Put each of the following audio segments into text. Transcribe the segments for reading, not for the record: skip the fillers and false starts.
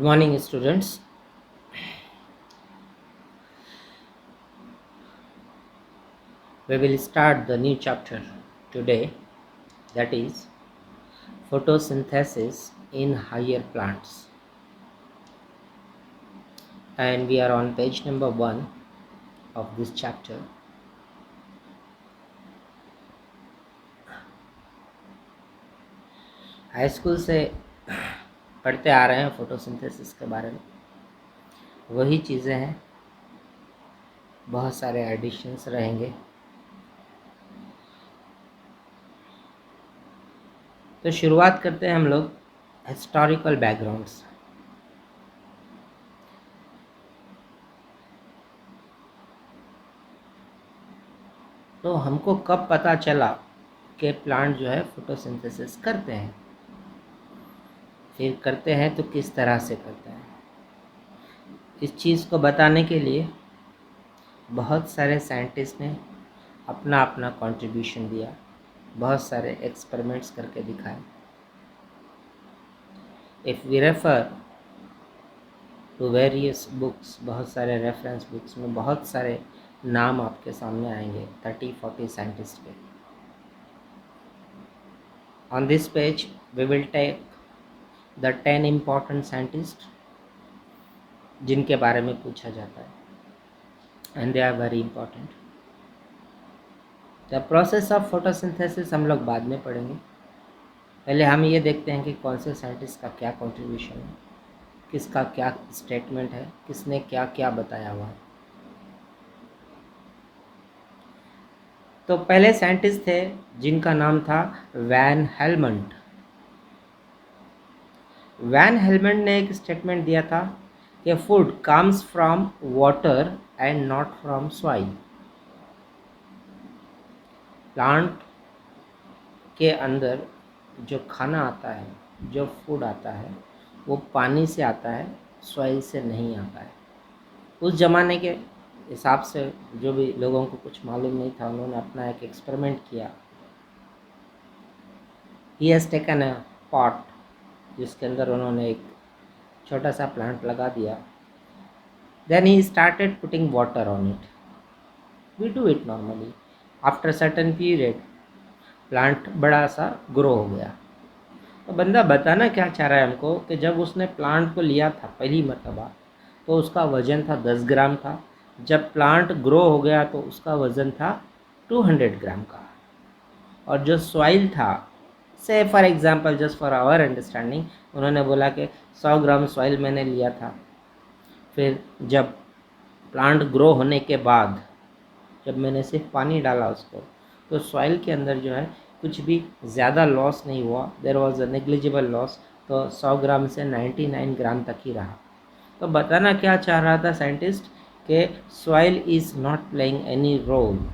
Good morning, students. We will start the new chapter today, that is photosynthesis in higher plants. And we are on page number 1 of this chapter. High school से पढ़ते आ रहे हैं photosynthesis के बारे में, वही चीज़ें हैं, बहुत सारे एडिशंस रहेंगे। तो शुरुआत करते हैं हम लोग हिस्टोरिकल बैकग्राउंड से। तो हमको कब पता चला कि प्लांट जो है फोटोसिंथेसिस करते हैं, फिर करते हैं तो किस तरह से करते हैं, इस चीज़ को बताने के लिए बहुत सारे साइंटिस्ट ने अपना अपना कंट्रीब्यूशन दिया, बहुत सारे एक्सपेरिमेंट्स करके दिखाए। If we refer to various books, बहुत सारे रेफरेंस बुक्स में बहुत सारे नाम आपके सामने आएंगे, 30-40 साइंटिस्ट के। On this page we will take the 10 important scientist जिनके बारे में पूछा जाता है, and they are very important. The process of photosynthesis हम लोग बाद में पढ़ेंगे, पहले हम ये देखते हैं कि कौन से साइंटिस्ट का क्या कंट्रीब्यूशन है, किसका क्या स्टेटमेंट है, किसने क्या क्या बताया हुआ है। तो पहले साइंटिस्ट थे जिनका नाम था वैन हेलमंड। वैन हेलमंड ने एक स्टेटमेंट दिया था कि food comes from water and not from soil. Plant के अंदर जो खाना आता है, जो फूड आता है, वो पानी से आता है, सॉइल से नहीं आता है। उस ज़माने के हिसाब से जो भी लोगों को कुछ मालूम नहीं था, उन्होंने अपना एक एक्सपेरिमेंट किया। He has taken a pot, जिसके अंदर उन्होंने एक छोटा सा प्लांट लगा दिया। Then he started putting water on it. We do it normally. After certain period plant बड़ा सा ग्रो हो गया। तो बंदा बताना क्या चाह रहा है हमको कि जब उसने प्लांट को लिया था पहली मरतबा, तो उसका वज़न था 10 ग्राम का। जब प्लांट ग्रो हो गया तो उसका वज़न था 200 ग्राम का। और जो सॉइल था, से for example, just for our understanding, उन्होंने बोला कि 100 ग्राम सॉइल मैंने लिया था। फिर जब प्लांट ग्रो होने के बाद जब मैंने सिर्फ पानी डाला उसको, तो सॉइल के अंदर जो है कुछ भी ज़्यादा लॉस नहीं हुआ, there was a negligible loss. तो 100 ग्राम से 99 ग्राम तक ही रहा। तो बताना क्या चाह रहा था साइंटिस्ट कि soil is not playing any role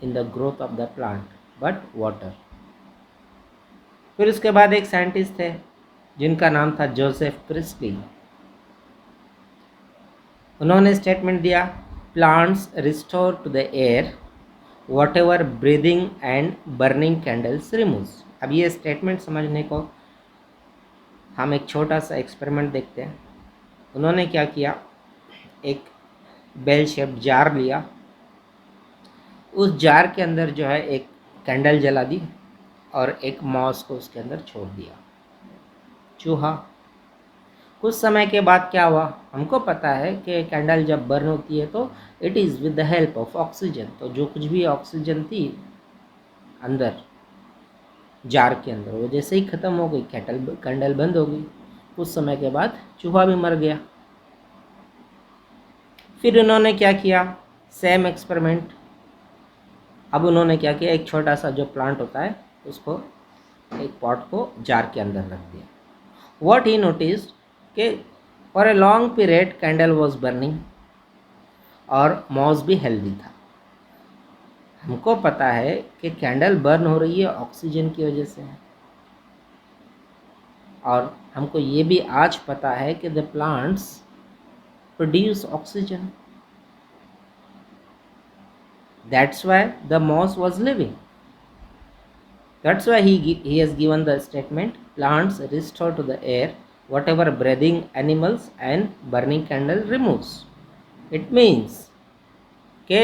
in the growth of the plant but water. फिर उसके बाद एक साइंटिस्ट थे जिनका नाम था जोसेफ प्रिस्टली। उन्होंने स्टेटमेंट दिया, plants restore to the air whatever breathing and burning candles removes. अब ये स्टेटमेंट समझने को हम एक छोटा सा एक्सपेरिमेंट देखते हैं। उन्होंने क्या किया, एक बेल शेप्ड जार लिया, उस जार के अंदर जो है एक कैंडल जला दी और एक मॉस को उसके अंदर छोड़ दिया, चूहा। कुछ समय के बाद क्या हुआ, हमको पता है कि कैंडल जब बर्न होती है तो it is with the help of oxygen. तो जो कुछ भी ऑक्सीजन थी अंदर जार के अंदर, वो जैसे ही ख़त्म हो गई, कैंडल बंद हो गई। कुछ समय के बाद चूहा भी मर गया। फिर उन्होंने क्या किया, सेम एक्सपेरिमेंट। अब उन्होंने क्या किया, एक छोटा सा जो प्लांट होता है उसको, एक पॉट को जार के अंदर रख दिया। व्हाट ही नोटिस कि for a long period candle was burning और मॉस भी हेल्दी था। हमको पता है कि कैंडल बर्न हो रही है ऑक्सीजन की वजह से, और हमको ये भी आज पता है कि the plants produce oxygen, that's why the moss was living. That's why he has given the statement, plants restore to the air whatever breathing animals and burning candle removes. It means कि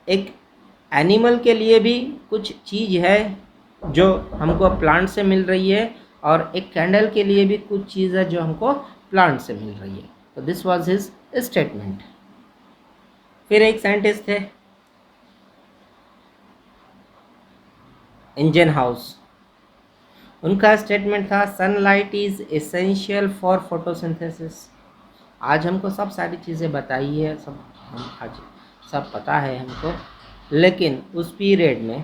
एक animal के लिए भी कुछ चीज़ है जो हमको plant से मिल रही है, और एक कैंडल के लिए भी कुछ चीज़ है जो हमको प्लांट से मिल रही है. तो दिस वाज हिज स्टेटमेंट. फिर एक साइंटिस्ट थे, इंजन हाउस. उनका स्टेटमेंट था sunlight is essential for photosynthesis. आज हमको सब सारी चीज़ें बताई है, सब हम आज सब पता है हमको, लेकिन उस पीरियड में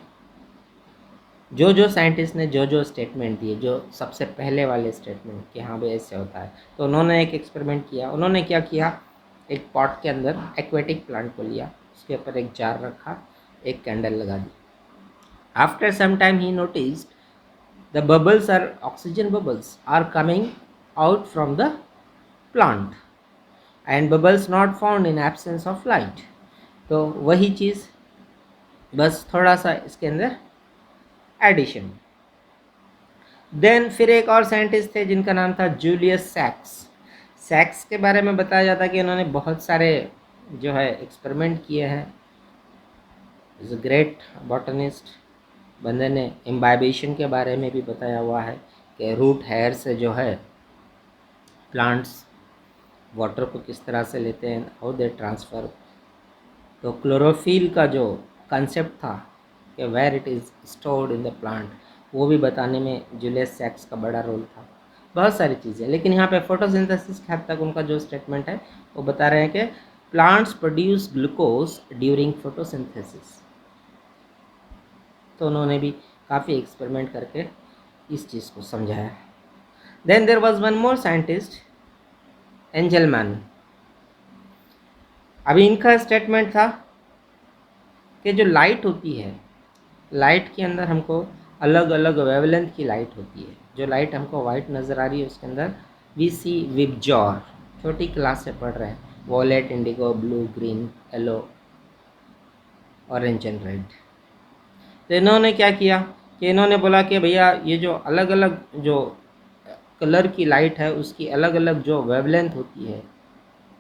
जो साइंटिस्ट ने जो स्टेटमेंट दिए, जो सबसे पहले वाले स्टेटमेंट कि हाँ भाई ऐसे होता है, तो उन्होंने एक एक्सपेरिमेंट किया. उन्होंने क्या किया, एक पॉट के अंदर एक्वेटिक प्लांट को लिया, उसके ऊपर एक जार रखा, एक कैंडल लगा दी. After some time he noticed the bubbles are oxygen bubbles are coming out from the plant and bubbles not found in absence of light. तो वही चीज़ बस थोड़ा सा इसके अंदर एडिशन. देन फिर एक और साइंटिस्ट थे जिनका नाम था जूलियस सैक्स. सैक्स के बारे में बताया जाता है कि उन्होंने बहुत सारे जो है एक्सपेरिमेंट किए हैं. Is a great botanist. बंदे ने इम्बाइबेशन के बारे में भी बताया हुआ है कि रूट हेयर से जो है प्लांट्स वाटर को किस तरह से लेते हैं, हाउ दे ट्रांसफ़र. तो क्लोरोफिल का जो कंसेप्ट था कि where it is stored in the plant, वो भी बताने में जूलियस सैक्स का बड़ा रोल था. बहुत सारी चीज़ें, लेकिन यहाँ पे फोटोसिंथेसिस के हद तक उनका जो स्टेटमेंट है वो बता रहे हैं कि plants produce glucose during photosynthesis. तो उन्होंने भी काफ़ी एक्सपेरिमेंट करके इस चीज़ को समझाया. Then there was one more scientist, Engelmann. अभी इनका स्टेटमेंट था कि जो लाइट होती है, लाइट के अंदर हमको अलग अलग वेवलेंथ की लाइट होती है. जो लाइट हमको वाइट नज़र आ रही है उसके अंदर वी सी विबजॉर, छोटी क्लास से पढ़ रहे हैं, wallet, Indigo, blue, green, yellow, orange and red. तो इन्होंने क्या किया कि इन्होंने बोला कि भैया ये जो अलग अलग जो कलर की लाइट है उसकी अलग अलग जो वेवलेंथ होती है,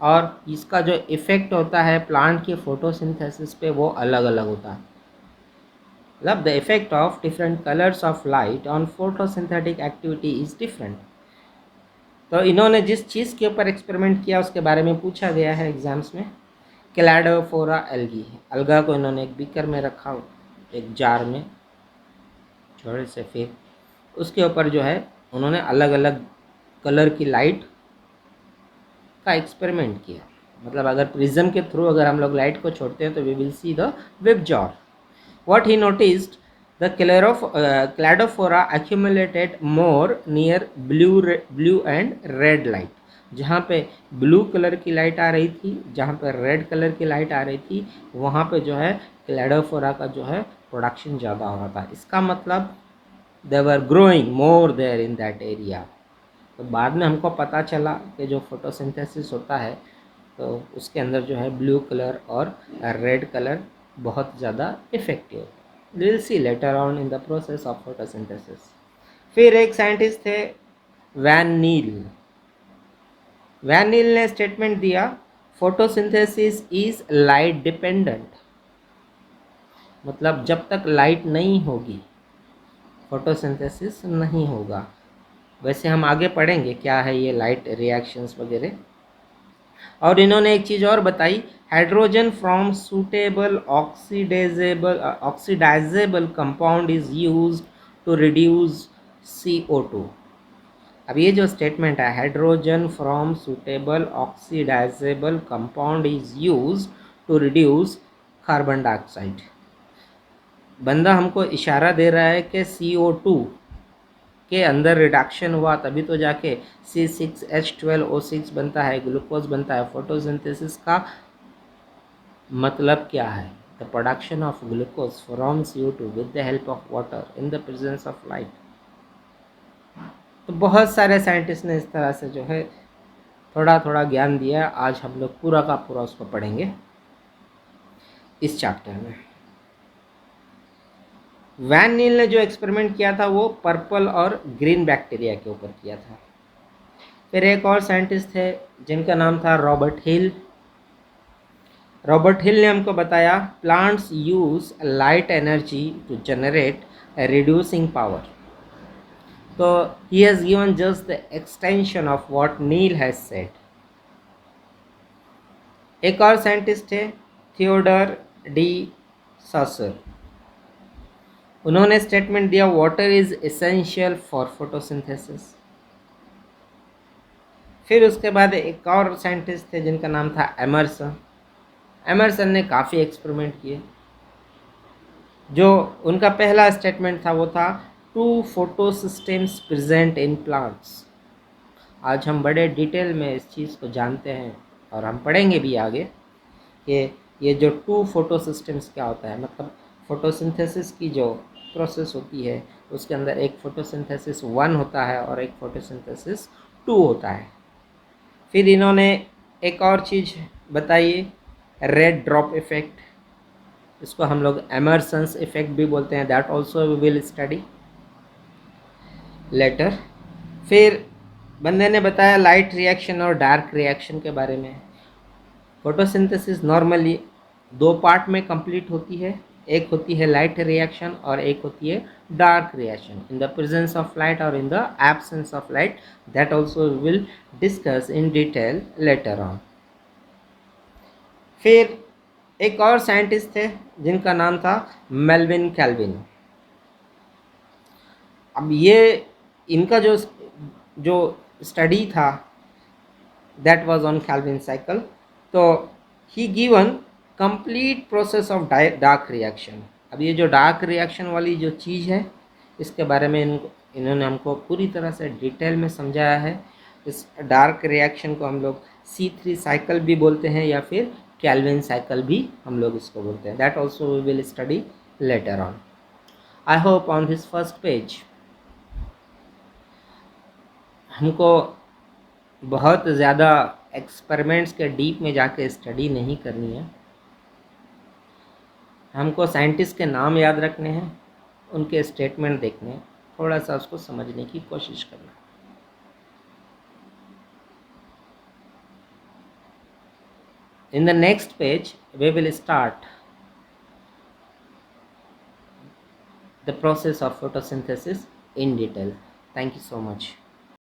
और इसका जो इफ़ेक्ट होता है प्लांट के फोटोसिंथेसिस पे वो अलग अलग होता है. मतलब the effect of different colours of light on photosynthetic activity is different. तो इन्होंने जिस चीज़ के ऊपर एक्सपेरिमेंट किया उसके बारे में पूछा गया है एग्ज़ाम्स में. Cladophora algae. अलगा को इन्होंने एक बीकर में रखा, एक जार में छोटे से, फिर उसके ऊपर जो है उन्होंने अलग अलग कलर की लाइट का एक्सपेरिमेंट किया. मतलब अगर प्रिज्म के थ्रू अगर हम लोग लाइट को छोड़ते हैं तो we will see the VIBGYOR. What he noticed, the Cladophora accumulated more near blue and red light. जहाँ पे ब्लू कलर की लाइट आ रही थी, जहाँ पे रेड कलर की लाइट आ रही थी, वहाँ पे जो है क्लैडोफोरा का जो है प्रोडक्शन ज़्यादा हो रहा था. इसका मतलब they were growing more there in that area. तो बाद में हमको पता चला कि जो फोटोसिंथेसिस होता है तो उसके अंदर जो है ब्लू कलर और रेड कलर बहुत ज़्यादा effective. Will see later on in the process of photosynthesis. फिर एक साइंटिस्ट थे वैन नील. वैन नील ने स्टेटमेंट दिया फोटोसिंथेसिस इज़ लाइट डिपेंडेंट. मतलब जब तक लाइट नहीं होगी फोटोसिंथेसिस नहीं होगा. वैसे हम आगे पढ़ेंगे क्या है ये लाइट रिएक्शंस वगैरह. और इन्होंने एक चीज़ और बताई, hydrogen from suitable oxidisable compound is used to reduce CO2. अब ये जो स्टेटमेंट है, hydrogen from suitable oxidisable compound is used to reduce carbon dioxide. बंदा हमको इशारा दे रहा है कि CO2 के अंदर रिडक्शन हुआ तभी तो जाके C6H12O6 बनता है, ग्लूकोज बनता है. फोटोसिंथेसिस का मतलब क्या है? The production of glucose from CO2 with the help of water in the presence of light. तो बहुत सारे साइंटिस्ट ने इस तरह से जो है थोड़ा थोड़ा ज्ञान दिया. आज हम लोग पूरा का पूरा उसको पढ़ेंगे इस चैप्टर में. वैन नील ने जो एक्सपेरिमेंट किया था वो पर्पल और ग्रीन बैक्टीरिया के ऊपर किया था. फिर एक और साइंटिस्ट थे जिनका नाम था रॉबर्ट हिल। रॉबर्ट हिल ने हमको बताया plants use light energy to generate reducing power. तो he has given just the extension of what Neil has said. एक और साइंटिस्ट थे थियोडर डी सॉसर। उन्होंने स्टेटमेंट दिया water is essential for photosynthesis. फिर उसके बाद एक और साइंटिस्ट थे जिनका नाम था एमरसन। एमरसन ने काफ़ी एक्सपेरिमेंट किए। जो उनका पहला स्टेटमेंट था वो था two photosystems present in plants. आज हम बड़े डिटेल में इस चीज़ को जानते हैं और हम पढ़ेंगे भी आगे कि ये जो टू फोटो सिस्टम्स क्या होता है। मतलब फोटोसिंथेसिस की जो प्रोसेस होती है उसके अंदर एक फोटोसिंथेसिस 1 होता है और एक फोटोसिंथेसिस 2 होता है। फिर इन्होंने एक और चीज़ बताई रेड ड्रॉप इफ़ेक्ट। इसको हम लोग एमरसन्स इफ़ेक्ट भी बोलते हैं। That also we will study later. फिर बंदे ने बताया लाइट रिएक्शन और डार्क रिएक्शन के बारे में। फोटोसिंथेसिस नॉर्मली 2 पार्ट में कंप्लीट होती है। एक होती है लाइट रिएक्शन और एक होती है dark reaction. In the presence of light और in the absence of light, that also will discuss in detail later on. फिर एक और साइंटिस्ट थे जिनका नाम था मेल्विन कैल्विन। अब ये इनका जो जो स्टडी था that was on Calvin cycle. तो he given complete process of dark reaction. अब ये जो डार्क रिएक्शन वाली जो चीज़ है इसके बारे में इन्होंने हमको पूरी तरह से डिटेल में समझाया है। इस डार्क रिएक्शन को हम लोग C3 साइकिल भी बोलते हैं या फिर कैल्विन साइकिल भी हम लोग इसको बोलते हैं। That also we will study later on. I hope on this first page हमको बहुत ज़्यादा एक्सपेरिमेंट्स के डीप में जाके स्टडी नहीं करनी है। हमको साइंटिस्ट के नाम याद रखने हैं, उनके स्टेटमेंट देखने हैं, थोड़ा सा उसको समझने की कोशिश करना है। In the next page, we will start the process of photosynthesis in detail. Thank you so much.